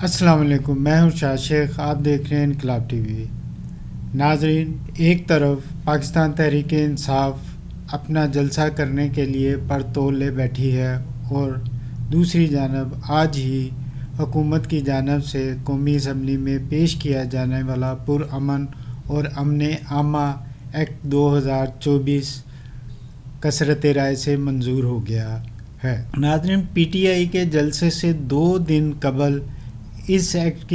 السلام علیکم، میں ہوں شاہ شیخ، آپ دیکھ رہے ہیں انقلاب ٹی وی۔ ناظرین، ایک طرف پاکستان تحریک انصاف اپنا جلسہ کرنے کے لیے پر تولے بیٹھی ہے اور دوسری جانب آج ہی حکومت کی جانب سے قومی اسمبلی میں پیش کیا جانے والا پرامن اور امن عامہ ایکٹ 2024 کثرت رائے سے منظور ہو گیا ہے۔ ناظرین، پی ٹی آئی کے جلسے سے 2 دن قبل اس ایکٹ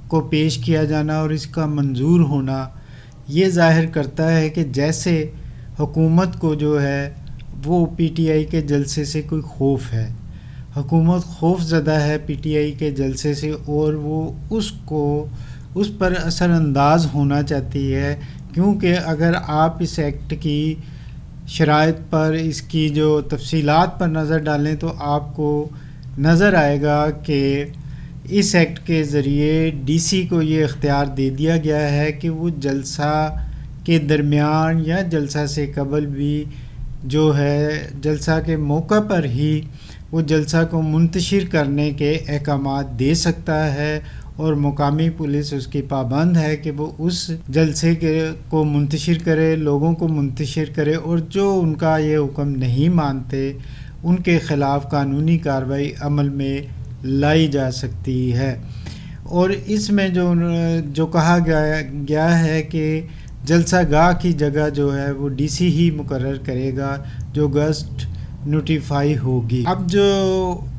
کو پیش کیا جانا اور اس کا منظور ہونا یہ ظاہر کرتا ہے کہ جیسے حکومت کو جو ہے وہ پی ٹی آئی کے جلسے سے کوئی خوف ہے، حکومت خوف زدہ ہے پی ٹی آئی کے جلسے سے، اور وہ اس پر اثر انداز ہونا چاہتی ہے، کیونکہ اگر آپ اس ایکٹ کی شرائط پر، اس کی جو تفصیلات پر نظر ڈالیں تو آپ کو نظر آئے گا کہ اس ایکٹ کے ذریعے ڈی سی کو یہ اختیار دے دیا گیا ہے کہ وہ جلسہ کے درمیان یا جلسہ سے قبل بھی جو ہے جلسہ کے موقع پر ہی وہ جلسہ کو منتشر کرنے کے احکامات دے سکتا ہے، اور مقامی پولیس اس کی پابند ہے کہ وہ اس جلسے کو منتشر کرے، لوگوں کو منتشر کرے، اور جو ان کا یہ حکم نہیں مانتے ان کے خلاف قانونی کارروائی عمل میں لائی جا سکتی ہے۔ اور اس میں جو کہا گیا ہے کہ جلسہ گاہ کی جگہ جو ہے وہ ڈی سی ہی مقرر کرے گا جو گزٹ نوٹیفائی ہوگی۔ اب جو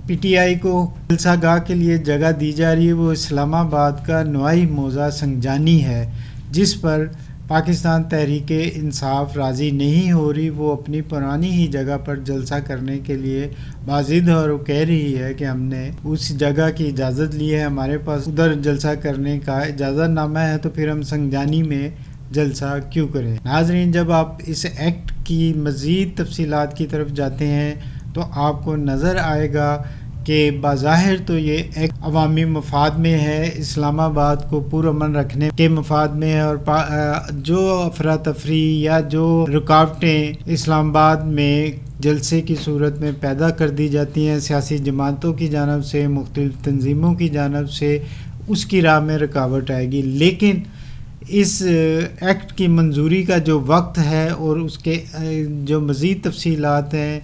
پی ٹی آئی کو جلسہ گاہ کے لیے جگہ دی جا رہی ہے وہ اسلام آباد کا نوائی موضع سنجانی ہے، جس پر پاکستان تحریک انصاف راضی نہیں ہو رہی، وہ اپنی پرانی ہی جگہ پر جلسہ کرنے کے لیے باضد اور وہ کہہ رہی ہے کہ ہم نے اس جگہ کی اجازت لی ہے، ہمارے پاس ادھر جلسہ کرنے کا اجازت نامہ ہے، تو پھر ہم سنجانی میں جلسہ کیوں کریں۔ ناظرین، جب آپ اس ایکٹ کی مزید تفصیلات کی طرف جاتے ہیں تو آپ کو نظر آئے گا کہ بظاہر تو یہ ایک عوامی مفاد میں ہے، اسلام آباد کو پرامن رکھنے کے مفاد میں ہے، اور جو افراتفری یا جو رکاوٹیں اسلام آباد میں جلسے کی صورت میں پیدا کر دی جاتی ہیں سیاسی جماعتوں کی جانب سے، مختلف تنظیموں کی جانب سے، اس کی راہ میں رکاوٹ آئے گی۔ لیکن اس ایکٹ کی منظوری کا جو وقت ہے اور اس کے جو مزید تفصیلات ہیں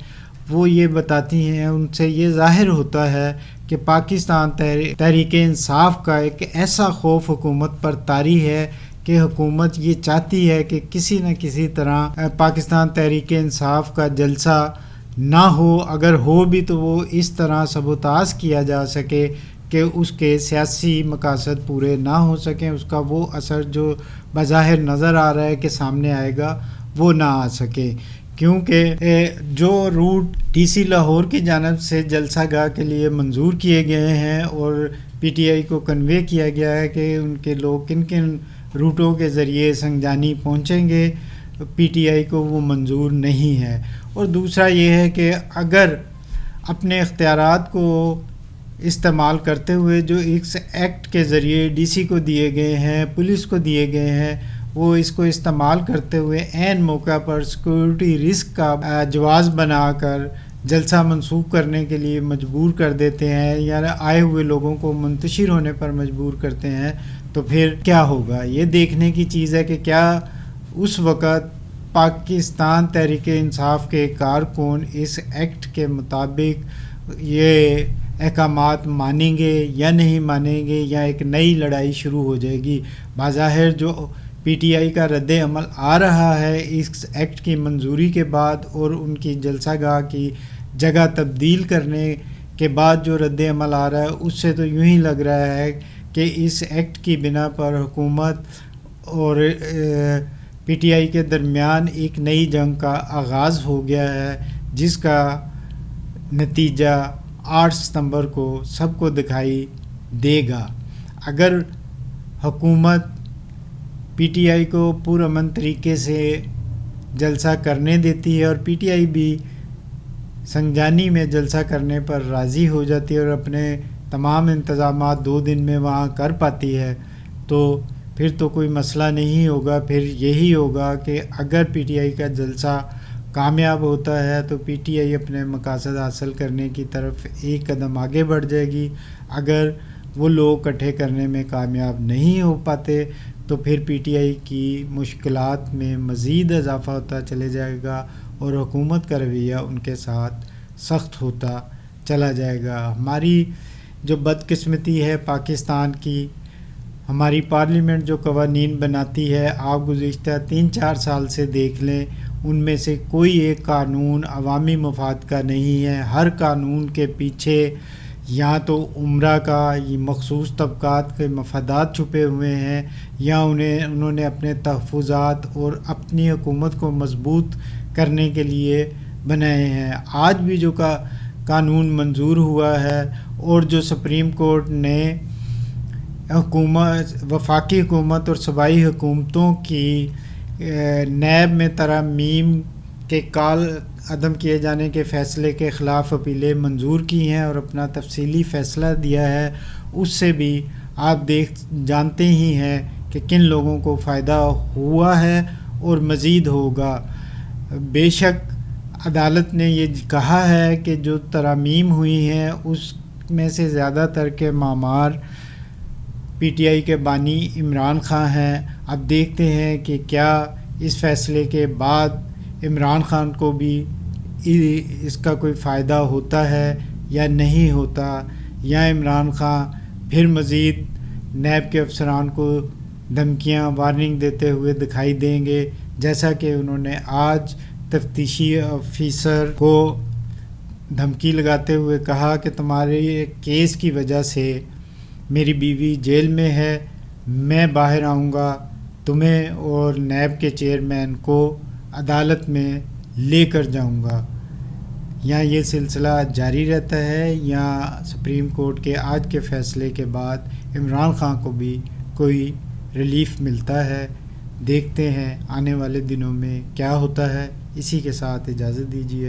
وہ یہ بتاتی ہیں، ان سے یہ ظاہر ہوتا ہے کہ پاکستان تحریک انصاف کا ایک ایسا خوف حکومت پر طاری ہے کہ حکومت یہ چاہتی ہے کہ کسی نہ کسی طرح پاکستان تحریک انصاف کا جلسہ نہ ہو، اگر ہو بھی تو وہ اس طرح سبوتاژ کیا جا سکے کہ اس کے سیاسی مقاصد پورے نہ ہو سکیں، اس کا وہ اثر جو بظاہر نظر آ رہا ہے کہ سامنے آئے گا وہ نہ آ سکے، کیونکہ جو روٹ ڈی سی لاہور کی جانب سے جلسہ گاہ کے لیے منظور کیے گئے ہیں اور پی ٹی آئی کو کنوے کیا گیا ہے کہ ان کے لوگ کن کن روٹوں کے ذریعے سنجانی پہنچیں گے، پی ٹی آئی کو وہ منظور نہیں ہے۔ اور دوسرا یہ ہے کہ اگر اپنے اختیارات کو استعمال کرتے ہوئے جو اس ایکٹ کے ذریعے ڈی سی کو دیے گئے ہیں، پولیس کو دیے گئے ہیں، وہ اس کو استعمال کرتے ہوئے عین موقع پر سیکورٹی رسک کا جواز بنا کر جلسہ منسوخ کرنے کے لیے مجبور کر دیتے ہیں یا آئے ہوئے لوگوں کو منتشر ہونے پر مجبور کرتے ہیں، تو پھر کیا ہوگا؟ یہ دیکھنے کی چیز ہے کہ کیا اس وقت پاکستان تحریک انصاف کے کارکن اس ایکٹ کے مطابق یہ احکامات مانیں گے یا نہیں مانیں گے، یا ایک نئی لڑائی شروع ہو جائے گی۔ بظاہر جو پی ٹی آئی کا رد عمل آ رہا ہے اس ایکٹ کی منظوری کے بعد اور ان کی جلسہ گاہ کی جگہ تبدیل کرنے کے بعد جو رد عمل آ رہا ہے، اس سے تو یوں ہی لگ رہا ہے کہ اس ایکٹ کی بنا پر حکومت اور پی ٹی آئی کے درمیان ایک نئی جنگ کا آغاز ہو گیا ہے، جس کا نتیجہ 8 ستمبر کو سب کو دکھائی دے گا۔ اگر حکومت پی ٹی آئی کو پرامن طریقے سے جلسہ کرنے دیتی ہے اور پی ٹی آئی بھی سنجانی میں جلسہ کرنے پر راضی ہو جاتی ہے اور اپنے تمام انتظامات 2 دن میں وہاں کر پاتی ہے، تو پھر تو کوئی مسئلہ نہیں ہوگا۔ پھر یہی ہوگا کہ اگر پی ٹی آئی کا جلسہ کامیاب ہوتا ہے تو پی ٹی آئی اپنے مقاصد حاصل کرنے کی طرف ایک قدم آگے بڑھ جائے گی۔ اگر وہ لوگ اکٹھے کرنے میں کامیاب نہیں ہو پاتے تو پھر پی ٹی آئی کی مشکلات میں مزید اضافہ ہوتا چلے جائے گا اور حکومت کا رویہ ان کے ساتھ سخت ہوتا چلا جائے گا۔ ہماری جو بدقسمتی ہے پاکستان کی، ہماری پارلیمنٹ جو قوانین بناتی ہے، آپ گزشتہ 3-4 سال سے دیکھ لیں، ان میں سے کوئی ایک قانون عوامی مفاد کا نہیں ہے۔ ہر قانون کے پیچھے یا تو عمرہ کا یہ مخصوص طبقات کے مفادات چھپے ہوئے ہیں، یا انہوں نے اپنے تحفظات اور اپنی حکومت کو مضبوط کرنے کے لیے بنائے ہیں۔ آج بھی جو قانون منظور ہوا ہے اور جو سپریم کورٹ نے وفاقی حکومت اور صوبائی حکومتوں کی نیب میں ترامیم کے عدم کیے جانے کے فیصلے کے خلاف اپیلیں منظور کی ہیں اور اپنا تفصیلی فیصلہ دیا ہے، اس سے بھی آپ جانتے ہی ہیں کہ کن لوگوں کو فائدہ ہوا ہے اور مزید ہوگا۔ بے شک عدالت نے یہ کہا ہے کہ جو ترامیم ہوئی ہیں اس میں سے زیادہ تر کے معمار پی ٹی آئی کے بانی عمران خان ہیں۔ اب دیکھتے ہیں کہ کیا اس فیصلے کے بعد عمران خان کو بھی اس کا کوئی فائدہ ہوتا ہے یا نہیں ہوتا، یا عمران خان پھر مزید نیب کے افسران کو دھمکیاں وارننگ دیتے ہوئے دکھائی دیں گے، جیسا کہ انہوں نے آج تفتیشی افیسر کو دھمکی لگاتے ہوئے کہا کہ تمہارے کیس کی وجہ سے میری بیوی جیل میں ہے، میں باہر آؤں گا، تمہیں اور نیب کے چیئرمین کو عدالت میں لے کر جاؤں گا۔ یا یہ سلسلہ جاری رہتا ہے یا سپریم کورٹ کے آج کے فیصلے کے بعد عمران خان کو بھی کوئی ریلیف ملتا ہے۔ دیکھتے ہیں آنے والے دنوں میں کیا ہوتا ہے۔ اسی کے ساتھ اجازت دیجیے۔